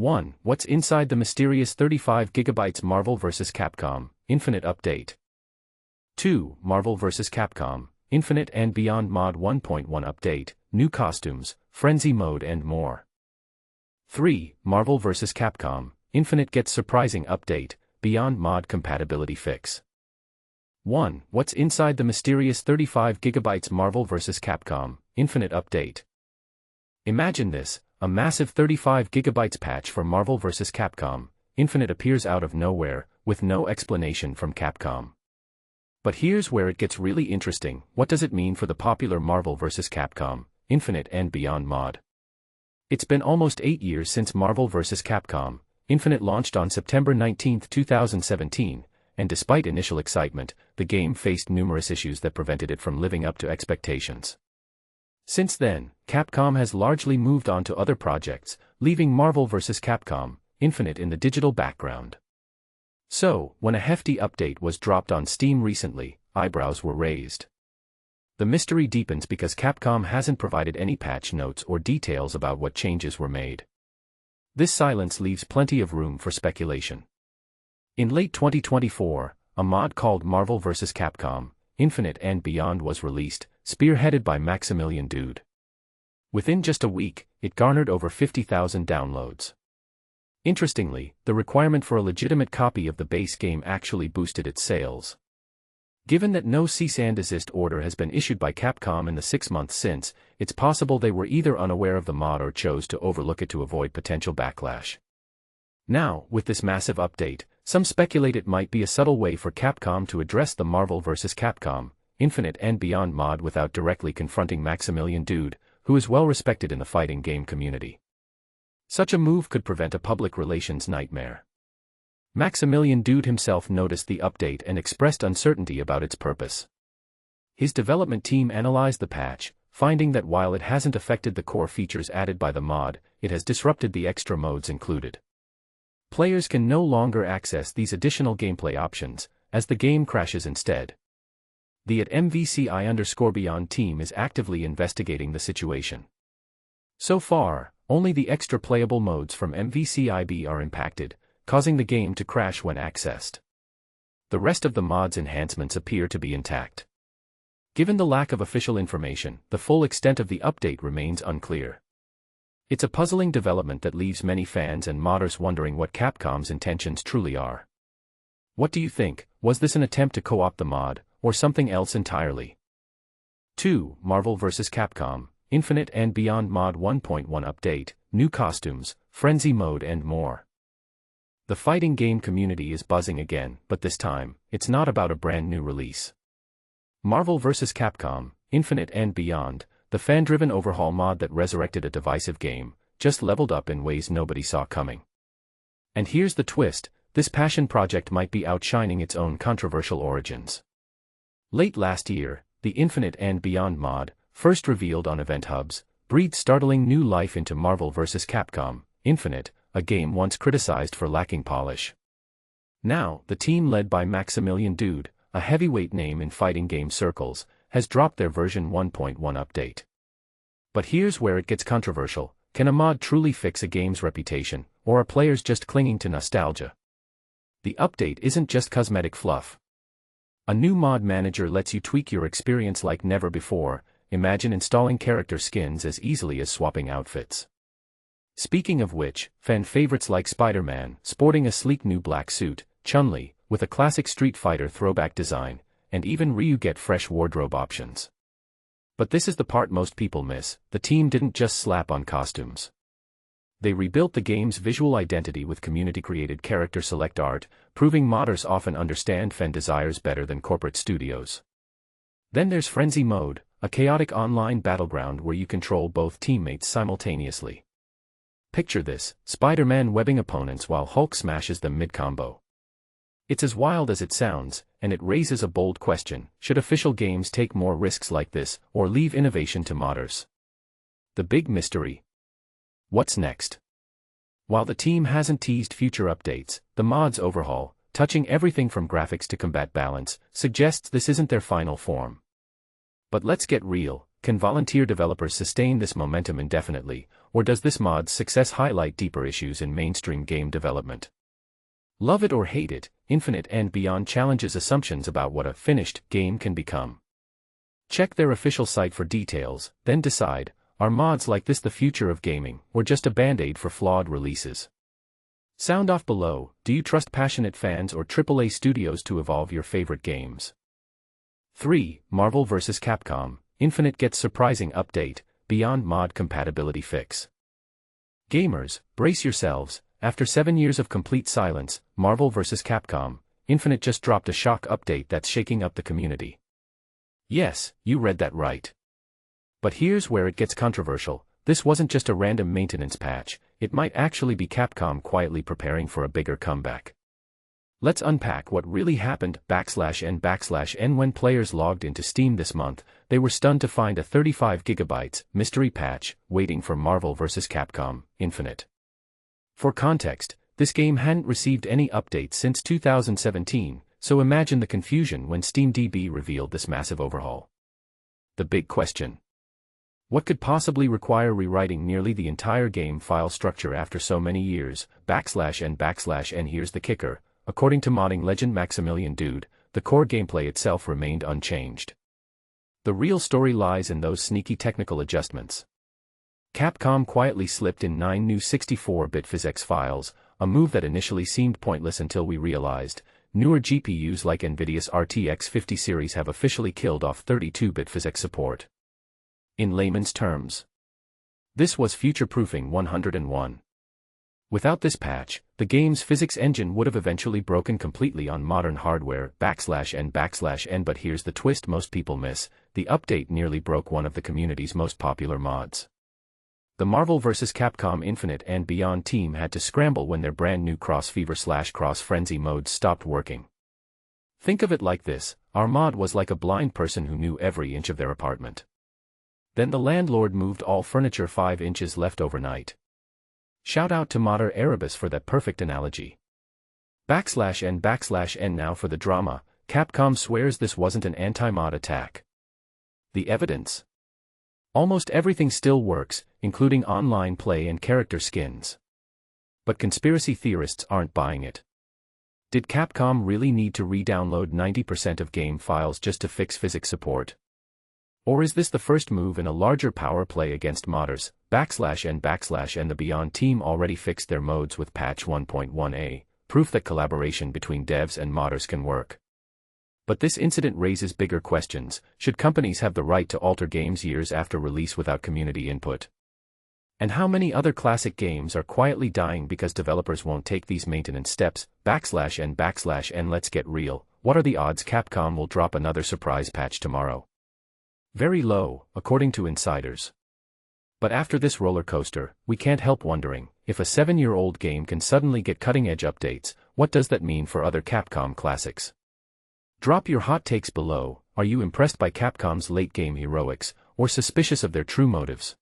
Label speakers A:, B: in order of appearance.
A: 1. What's inside the mysterious 35GB Marvel vs. Capcom Infinite Update? 2. Marvel vs. Capcom Infinite and Beyond Mod 1.1 Update, New Costumes, Frenzy Mode and more. 3. Marvel vs. Capcom Infinite gets surprising update, Beyond Mod Compatibility Fix. 1. What's inside the mysterious 35GB Marvel vs. Capcom Infinite Update? Imagine this, a massive 35GB patch for Marvel vs. Capcom Infinite appears out of nowhere, with no explanation from Capcom. But here's where it gets really interesting. What does it mean for the popular Marvel vs. Capcom Infinite and Beyond mod? It's been almost 8 years since Marvel vs. Capcom Infinite launched on September 19, 2017, and despite initial excitement, the game faced numerous issues that prevented it from living up to expectations. Since then, Capcom has largely moved on to other projects, leaving Marvel vs. Capcom Infinite in the digital background. So, when a hefty update was dropped on Steam recently, eyebrows were raised. The mystery deepens because Capcom hasn't provided any patch notes or details about what changes were made. This silence leaves plenty of room for speculation. In late 2024, a mod called Marvel vs. Capcom Infinite and Beyond was released, spearheaded by Maximilian Dood. Within just a week, it garnered over 50,000 downloads. Interestingly, the requirement for a legitimate copy of the base game actually boosted its sales. Given that no cease and desist order has been issued by Capcom in the 6 months since, it's possible they were either unaware of the mod or chose to overlook it to avoid potential backlash. Now, with this massive update, some speculate it might be a subtle way for Capcom to address the Marvel vs. Capcom Infinite and Beyond mod without directly confronting Maximilian Dood, who is well respected in the fighting game community. Such a move could prevent a public relations nightmare. Maximilian Dood himself noticed the update and expressed uncertainty about its purpose. His development team analyzed the patch, finding that while it hasn't affected the core features added by the mod, it has disrupted the extra modes included. Players can no longer access these additional gameplay options, as the game crashes instead. The @MVCI_Beyond team is actively investigating the situation. So far, only the extra playable modes from MVCIB are impacted, causing the game to crash when accessed. The rest of the mod's enhancements appear to be intact. Given the lack of official information, the full extent of the update remains unclear. It's a puzzling development that leaves many fans and modders wondering what Capcom's intentions truly are. What do you think? Was this an attempt to co-opt the mod, or something else entirely? 2. Marvel vs. Capcom Infinite and Beyond Mod 1.1 Update, New Costumes, Frenzy Mode and more. The fighting game community is buzzing again, but this time, it's not about a brand new release. Marvel vs. Capcom Infinite and Beyond, the fan-driven overhaul mod that resurrected a divisive game, just leveled up in ways nobody saw coming. And here's the twist, this passion project might be outshining its own controversial origins. Late last year, the Infinite and Beyond mod, first revealed on event hubs, breathed startling new life into Marvel vs. Capcom Infinite, a game once criticized for lacking polish. Now, the team led by Maximilian Dood, a heavyweight name in fighting game circles, has dropped their version 1.1 update. But here's where it gets controversial. Can a mod truly fix a game's reputation, or are players just clinging to nostalgia? The update isn't just cosmetic fluff. A new mod manager lets you tweak your experience like never before. Imagine installing character skins as easily as swapping outfits. Speaking of which, fan favorites like Spider-Man, sporting a sleek new black suit, Chun-Li, with a classic Street Fighter throwback design, and even Ryu get fresh wardrobe options. But this is the part most people miss, the team didn't just slap on costumes. They rebuilt the game's visual identity with community-created character select art, proving modders often understand fan desires better than corporate studios. Then there's Frenzy Mode, a chaotic online battleground where you control both teammates simultaneously. Picture this, Spider-Man webbing opponents while Hulk smashes them mid-combo. It's as wild as it sounds, and it raises a bold question: should official games take more risks like this, or leave innovation to modders? The big mystery. What's next? While the team hasn't teased future updates, the mod's overhaul, touching everything from graphics to combat balance, suggests this isn't their final form. But let's get real, can volunteer developers sustain this momentum indefinitely, or does this mod's success highlight deeper issues in mainstream game development? Love it or hate it, Infinite and Beyond challenges assumptions about what a finished game can become. Check their official site for details, then decide, are mods like this the future of gaming, or just a band-aid for flawed releases? Sound off below. Do you trust passionate fans or AAA studios to evolve your favorite games? 3. Marvel vs. Capcom, Infinite gets surprising update, Beyond mod compatibility fix. Gamers, brace yourselves. After 7 years of complete silence, Marvel vs. Capcom, Infinite just dropped a shock update that's shaking up the community. Yes, you read that right. But here's where it gets controversial. This wasn't just a random maintenance patch, it might actually be Capcom quietly preparing for a bigger comeback. Let's unpack what really happened. /n/n When players logged into Steam this month, they were stunned to find a 35 GB mystery patch waiting for Marvel vs. Capcom, Infinite. For context, this game hadn't received any updates since 2017, so imagine the confusion when SteamDB revealed this massive overhaul. The big question: what could possibly require rewriting nearly the entire game file structure after so many years? /n/n Here's the kicker: according to modding legend Maximilian Dood, the core gameplay itself remained unchanged. The real story lies in those sneaky technical adjustments. Capcom quietly slipped in 9 new 64-bit physics files, a move that initially seemed pointless until we realized newer GPUs like NVIDIA's RTX 50 series have officially killed off 32-bit physics support. In layman's terms, this was future-proofing 101. Without this patch, the game's physics engine would have eventually broken completely on modern hardware. /n/n But here's the twist most people miss: the update nearly broke one of the community's most popular mods. The Marvel vs. Capcom Infinite and Beyond team had to scramble when their brand new Cross Fever/Cross Frenzy modes stopped working. Think of it like this: our mod was like a blind person who knew every inch of their apartment. Then the landlord moved all furniture 5 inches left overnight. Shout out to modder Erebus for that perfect analogy. /n/n Now for the drama. Capcom swears this wasn't an anti-mod attack. The evidence? Almost everything still works, including online play and character skins. But conspiracy theorists aren't buying it. Did Capcom really need to re-download 90% of game files just to fix physics support? Or is this the first move in a larger power play against modders? /n/n The Beyond team already fixed their modes with patch 1.1a, proof that collaboration between devs and modders can work. But this incident raises bigger questions. Should companies have the right to alter games years after release without community input? And how many other classic games are quietly dying because developers won't take these maintenance steps? /n/n Let's get real. What are the odds Capcom will drop another surprise patch tomorrow? Very low, according to insiders. But after this roller coaster, we can't help wondering, if a 7-year-old game can suddenly get cutting-edge updates, what does that mean for other Capcom classics? Drop your hot takes below. Are you impressed by Capcom's late-game heroics, or suspicious of their true motives?